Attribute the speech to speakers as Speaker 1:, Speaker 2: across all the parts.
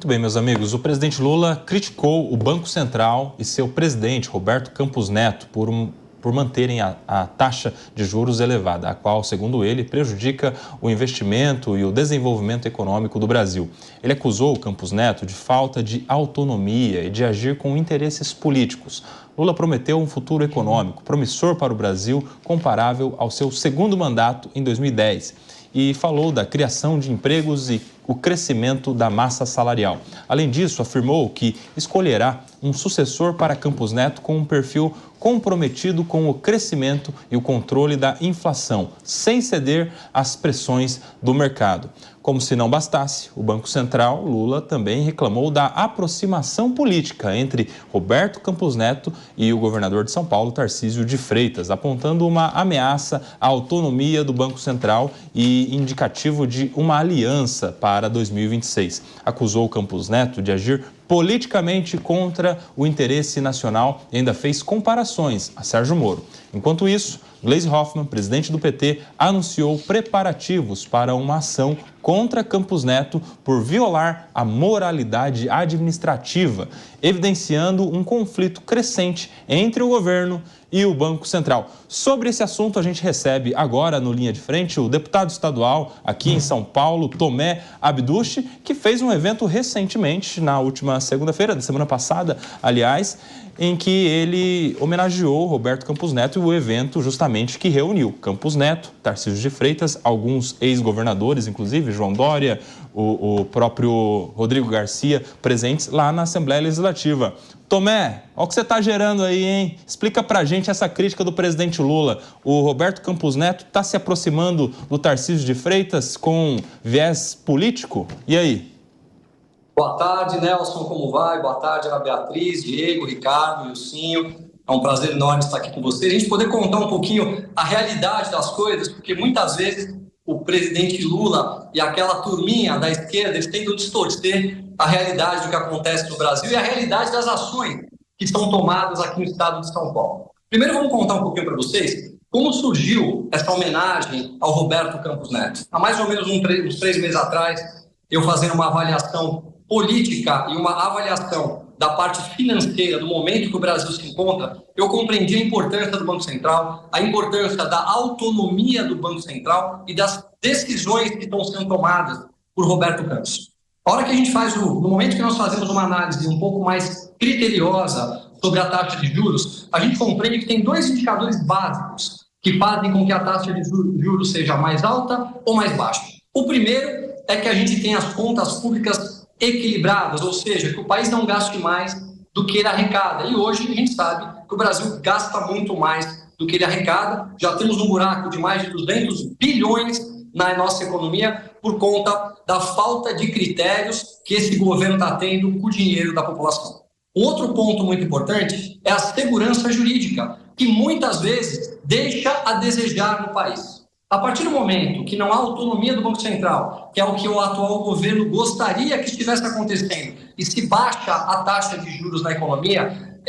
Speaker 1: Muito bem, meus amigos. O presidente Lula criticou o Banco Central e seu presidente, Roberto Campos Neto, por manterem a taxa de juros elevada, a qual, segundo ele, prejudica o investimento e o desenvolvimento econômico do Brasil. Ele acusou o Campos Neto de falta de autonomia e de agir com interesses políticos. Lula prometeu um futuro econômico promissor para o Brasil, comparável ao seu segundo mandato em 2010. E falou da criação de empregos e o crescimento da massa salarial. Além disso, afirmou que escolherá um sucessor para Campos Neto com um perfil comprometido com o crescimento e o controle da inflação, sem ceder às pressões do mercado. Como se não bastasse, o Banco Central, Lula, também reclamou da aproximação política entre Roberto Campos Neto e o governador de São Paulo, Tarcísio de Freitas, apontando uma ameaça à autonomia do Banco Central e indicativo de uma aliança para 2026. Acusou Campos Neto de agir politicamente contra o interesse nacional e ainda fez comparações a Sérgio Moro. Enquanto isso, Gleisi Hoffmann, presidente do PT, anunciou preparativos para uma ação contra Campos Neto por violar a moralidade administrativa, evidenciando um conflito crescente entre o governo e o Banco Central. Sobre esse assunto, a gente recebe agora no Linha de Frente o deputado estadual aqui em São Paulo, Tomé Abduche, que fez um evento recentemente, na última segunda-feira, da semana passada, aliás, em que ele homenageou Roberto Campos Neto e o evento justamente que reuniu Campos Neto, Tarcísio de Freitas, alguns ex-governadores, inclusive João Dória, o próprio Rodrigo Garcia, presentes lá na Assembleia Legislativa. Tomé, olha o que você está gerando aí, hein? Explica pra gente essa crítica do presidente Lula. O Roberto Campos Neto está se aproximando do Tarcísio de Freitas com viés político? E aí?
Speaker 2: Boa tarde, Nelson, como vai? Boa tarde, Ana Beatriz, Diego, Ricardo, Ilcinho. É um prazer enorme estar aqui com vocês. A gente poder contar um pouquinho a realidade das coisas, porque muitas vezes o presidente Lula e aquela turminha da esquerda, eles tentam distorcer a realidade do que acontece no Brasil e a realidade das ações que são tomadas aqui no estado de São Paulo. Primeiro, vamos contar um pouquinho para vocês como surgiu essa homenagem ao Roberto Campos Neto. Há mais ou menos uns 3 meses atrás, eu fazendo uma avaliação política e uma avaliação da parte financeira do momento que o Brasil se encontra, eu compreendi a importância do Banco Central, a importância da autonomia do Banco Central e das decisões que estão sendo tomadas por Roberto Campos. A hora que a gente faz, no momento que nós fazemos uma análise um pouco mais criteriosa sobre a taxa de juros, a gente compreende que tem 2 indicadores básicos que fazem com que a taxa de juros seja mais alta ou mais baixa. O primeiro é que a gente tem as contas públicas equilibradas, ou seja, que o país não gaste mais do que ele arrecada. E hoje a gente sabe que o Brasil gasta muito mais do que ele arrecada. Já temos um buraco de mais de 200 bilhões na nossa economia por conta da falta de critérios que esse governo está tendo com o dinheiro da população. Outro ponto muito importante é a segurança jurídica, que muitas vezes deixa a desejar no país. A partir do momento que não há autonomia do Banco Central, que é o que o atual governo gostaria que estivesse acontecendo, e se baixa a taxa de juros na economia,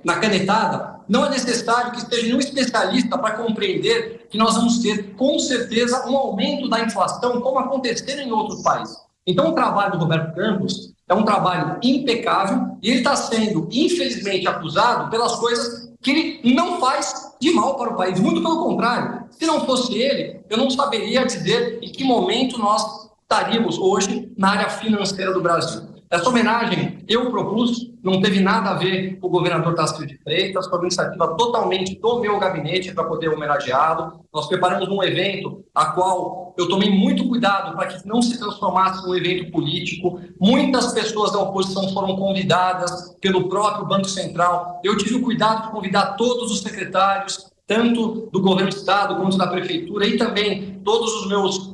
Speaker 2: na canetada, não é necessário que esteja nenhum especialista para compreender que nós vamos ter, com certeza, um aumento da inflação, como aconteceu em outros países. Então, o trabalho do Roberto Campos é um trabalho impecável e ele está sendo, infelizmente, acusado pelas coisas que ele não faz de mal para o país. Muito pelo contrário. Se não fosse ele, eu não saberia dizer em que momento nós estaríamos hoje na área financeira do Brasil. Essa homenagem eu propus, não teve nada a ver com o governador Tarcísio de Freitas, foi uma iniciativa totalmente do meu gabinete para poder homenageá-lo. Nós preparamos um evento a qual eu tomei muito cuidado para que não se transformasse num evento político. Muitas pessoas da oposição foram convidadas pelo próprio Banco Central. Eu tive o cuidado de convidar todos os secretários, tanto do governo do estado quanto da prefeitura, e também todos os meus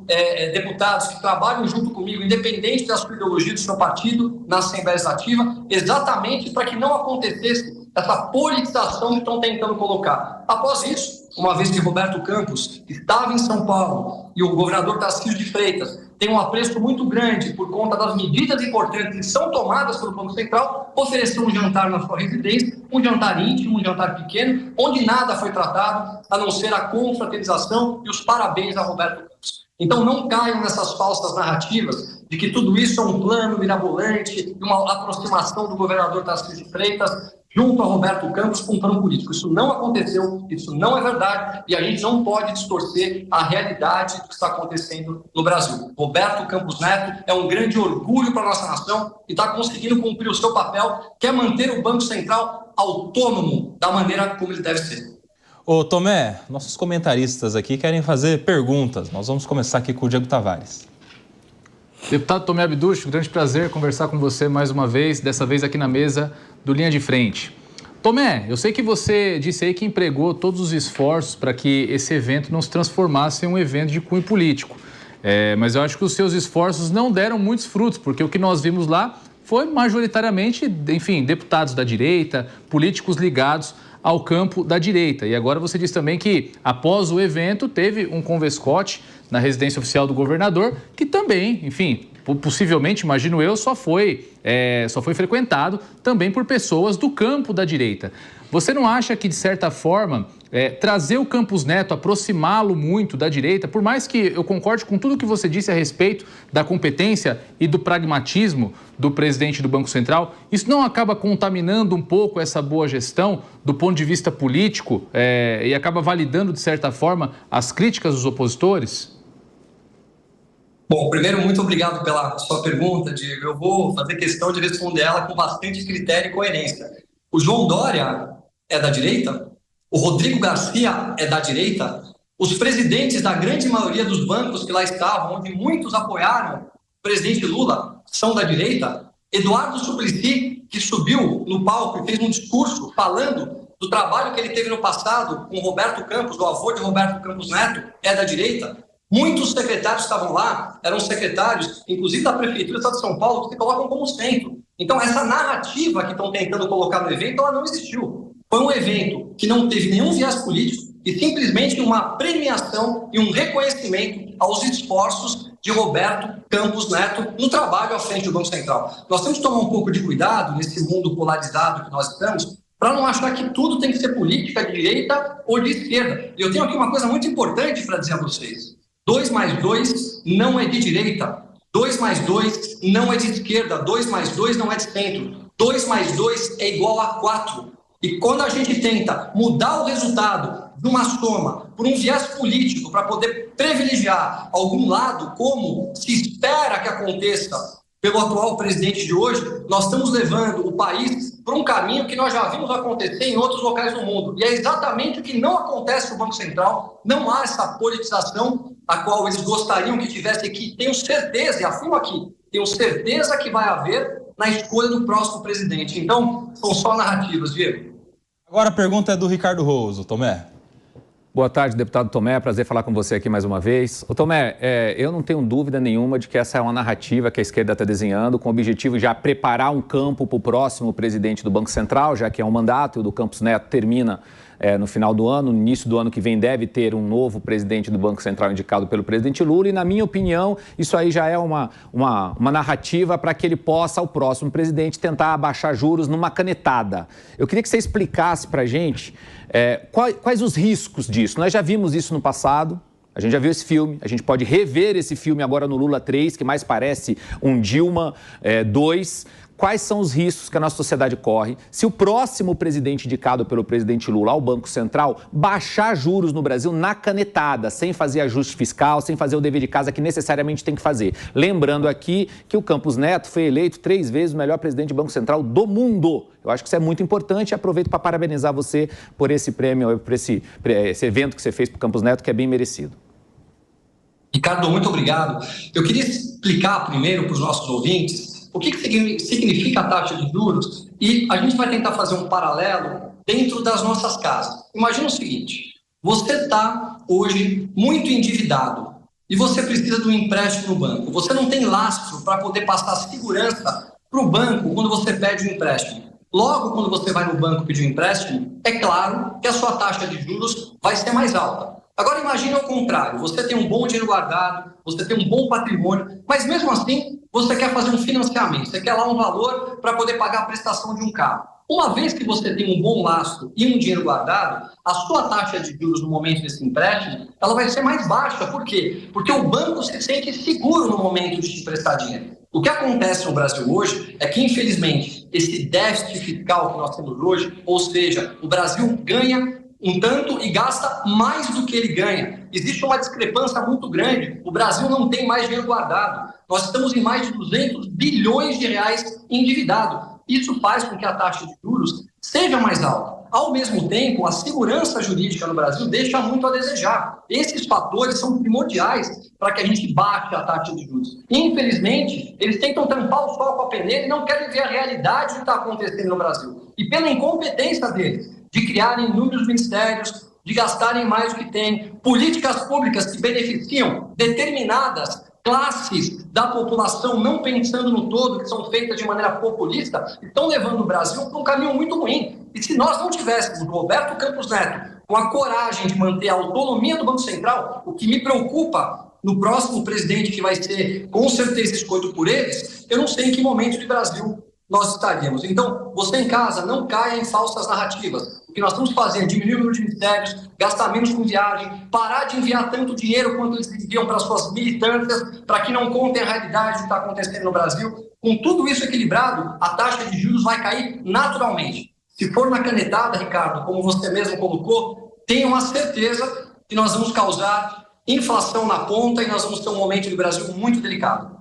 Speaker 2: deputados que trabalham junto comigo, independente da sua ideologia, do seu partido, na Assembleia Legislativa, exatamente para que não acontecesse essa politização que estão tentando colocar. Após isso, uma vez que Roberto Campos estava em São Paulo e o governador Tarcísio de Freitas tem um apreço muito grande por conta das medidas importantes que são tomadas pelo Banco Central, ofereceu um jantar na sua residência, um jantar íntimo, um jantar pequeno, onde nada foi tratado, a não ser a confraternização e os parabéns a Roberto Campos. Então não caiam nessas falsas narrativas de que tudo isso é um plano mirabolante, uma aproximação do governador Tarcísio de Freitas junto a Roberto Campos com um plano político. Isso não aconteceu, isso não é verdade, e a gente não pode distorcer a realidade do que está acontecendo no Brasil. Roberto Campos Neto é um grande orgulho para a nossa nação e está conseguindo cumprir o seu papel, que é manter o Banco Central autônomo da maneira como ele deve ser.
Speaker 1: Ô Tomé, nossos comentaristas aqui querem fazer perguntas. Nós vamos começar aqui com o Diego Tavares.
Speaker 3: Deputado Tomé Abduch, um grande prazer conversar com você mais uma vez, dessa vez aqui na mesa do Linha de Frente. Tomé, eu sei que você disse aí que empregou todos os esforços para que esse evento não se transformasse em um evento de cunho político. Mas eu acho que os seus esforços não deram muitos frutos, porque o que nós vimos lá foi majoritariamente, enfim, deputados da direita, políticos ligados ao campo da direita. E agora você disse também que, após o evento, teve um convescote na residência oficial do governador, que também, enfim, possivelmente, imagino eu, só foi frequentado também por pessoas do campo da direita. Você não acha que, de certa forma, trazer o Campos Neto, aproximá-lo muito da direita, por mais que eu concorde com tudo que você disse a respeito da competência e do pragmatismo do presidente do Banco Central, isso não acaba contaminando um pouco essa boa gestão do ponto de vista político e acaba validando, de certa forma, as críticas dos opositores?
Speaker 2: Bom, primeiro, muito obrigado pela sua pergunta, Diego. Eu vou fazer questão de responder ela com bastante critério e coerência. O João Dória é da direita? O Rodrigo Garcia é da direita? Os presidentes da grande maioria dos bancos que lá estavam, onde muitos apoiaram o presidente Lula, são da direita? Eduardo Suplicy, que subiu no palco e fez um discurso falando do trabalho que ele teve no passado com Roberto Campos, o avô de Roberto Campos Neto, é da direita? Muitos secretários que estavam lá, eram secretários, inclusive da Prefeitura do Estado de São Paulo, que se colocam como centro. Então, essa narrativa que estão tentando colocar no evento, ela não existiu. Foi um evento que não teve nenhum viés político e simplesmente uma premiação e um reconhecimento aos esforços de Roberto Campos Neto no trabalho à frente do Banco Central. Nós temos que tomar um pouco de cuidado nesse mundo polarizado que nós estamos, para não achar que tudo tem que ser política de direita ou de esquerda. E eu tenho aqui uma coisa muito importante para dizer a vocês. 2 mais 2 não é de direita, 2 mais 2 não é de esquerda, 2 mais 2 não é de centro, 2 mais 2 é igual a 4. E quando a gente tenta mudar o resultado de uma soma por um viés político para poder privilegiar algum lado, como se espera que aconteça pelo atual presidente de hoje, nós estamos levando o país para um caminho que nós já vimos acontecer em outros locais do mundo. E é exatamente o que não acontece no Banco Central. Não há essa politização a qual eles gostariam que tivesse aqui. Tenho certeza, e afirmo aqui, tenho certeza que vai haver na escolha do próximo presidente. Então, são só narrativas, Diego.
Speaker 1: Agora a pergunta é do Ricardo Roso, Tomé.
Speaker 4: Boa tarde, deputado Tomé. Prazer falar com você aqui mais uma vez. Ô, Tomé, eu não tenho dúvida nenhuma de que essa é uma narrativa que a esquerda está desenhando com o objetivo de já preparar um campo para o próximo presidente do Banco Central, já que é um mandato e o do Campos Neto termina no final do ano. No início do ano que vem deve ter um novo presidente do Banco Central indicado pelo presidente Lula e, na minha opinião, isso aí já é uma narrativa para que ele possa, o próximo presidente, tentar abaixar juros numa canetada. Eu queria que você explicasse para a gente quais os riscos disso. Nós já vimos isso no passado. A gente já viu esse filme, a gente pode rever esse filme agora no Lula 3, que mais parece um Dilma 2. Quais são os riscos que a nossa sociedade corre se o próximo presidente indicado pelo presidente Lula ao Banco Central baixar juros no Brasil na canetada, sem fazer ajuste fiscal, sem fazer o dever de casa que necessariamente tem que fazer? Lembrando aqui que o Campos Neto foi eleito 3 vezes o melhor presidente do Banco Central do mundo. Eu acho que isso é muito importante e aproveito para parabenizar você por esse prêmio, por esse evento que você fez para o Campos Neto, que é bem merecido.
Speaker 2: Ricardo, muito obrigado. Eu queria explicar primeiro para os nossos ouvintes o que significa a taxa de juros e a gente vai tentar fazer um paralelo dentro das nossas casas. Imagina o seguinte, você está hoje muito endividado e você precisa de um empréstimo no banco. Você não tem lastro para poder passar segurança para o banco quando você pede um empréstimo. Logo, quando você vai no banco pedir um empréstimo, é claro que a sua taxa de juros vai ser mais alta. Agora imagine ao contrário, você tem um bom dinheiro guardado, você tem um bom patrimônio, mas mesmo assim você quer fazer um financiamento, você quer lá um valor para poder pagar a prestação de um carro. Uma vez que você tem um bom lastro e um dinheiro guardado, a sua taxa de juros no momento desse empréstimo, ela vai ser mais baixa. Por quê? Porque o banco se sente seguro no momento de te prestar dinheiro. O que acontece no Brasil hoje é que, infelizmente, esse déficit fiscal que nós temos hoje, ou seja, o Brasil ganha um tanto e gasta mais do que ele ganha. Existe uma discrepância muito grande. O Brasil não tem mais dinheiro guardado. Nós estamos em mais de 200 bilhões de reais endividados. Isso faz com que a taxa de juros seja mais alta. Ao mesmo tempo, a segurança jurídica no Brasil deixa muito a desejar. Esses fatores são primordiais para que a gente baixe a taxa de juros. Infelizmente, eles tentam tampar o sol com a peneira e não querem ver a realidade do que está acontecendo no Brasil. E pela incompetência deles, de criarem inúmeros ministérios, de gastarem mais do que têm, políticas públicas que beneficiam determinadas classes da população, não pensando no todo, que são feitas de maneira populista, estão levando o Brasil para um caminho muito ruim. E se nós não tivéssemos o Roberto Campos Neto com a coragem de manter a autonomia do Banco Central, o que me preocupa no próximo presidente, que vai ser com certeza escolhido por eles, eu não sei em que momento de Brasil nós estaríamos. Então, você em casa, não caia em falsas narrativas. O que nós estamos fazendo é diminuir o número de ministérios, gastar menos com viagem, parar de enviar tanto dinheiro quanto eles enviam para suas militâncias, para que não contem a realidade do que está acontecendo no Brasil. Com tudo isso equilibrado, a taxa de juros vai cair naturalmente. Se for na canetada, Ricardo, como você mesmo colocou, tenha uma certeza que nós vamos causar inflação na ponta e nós vamos ter um momento do Brasil muito delicado.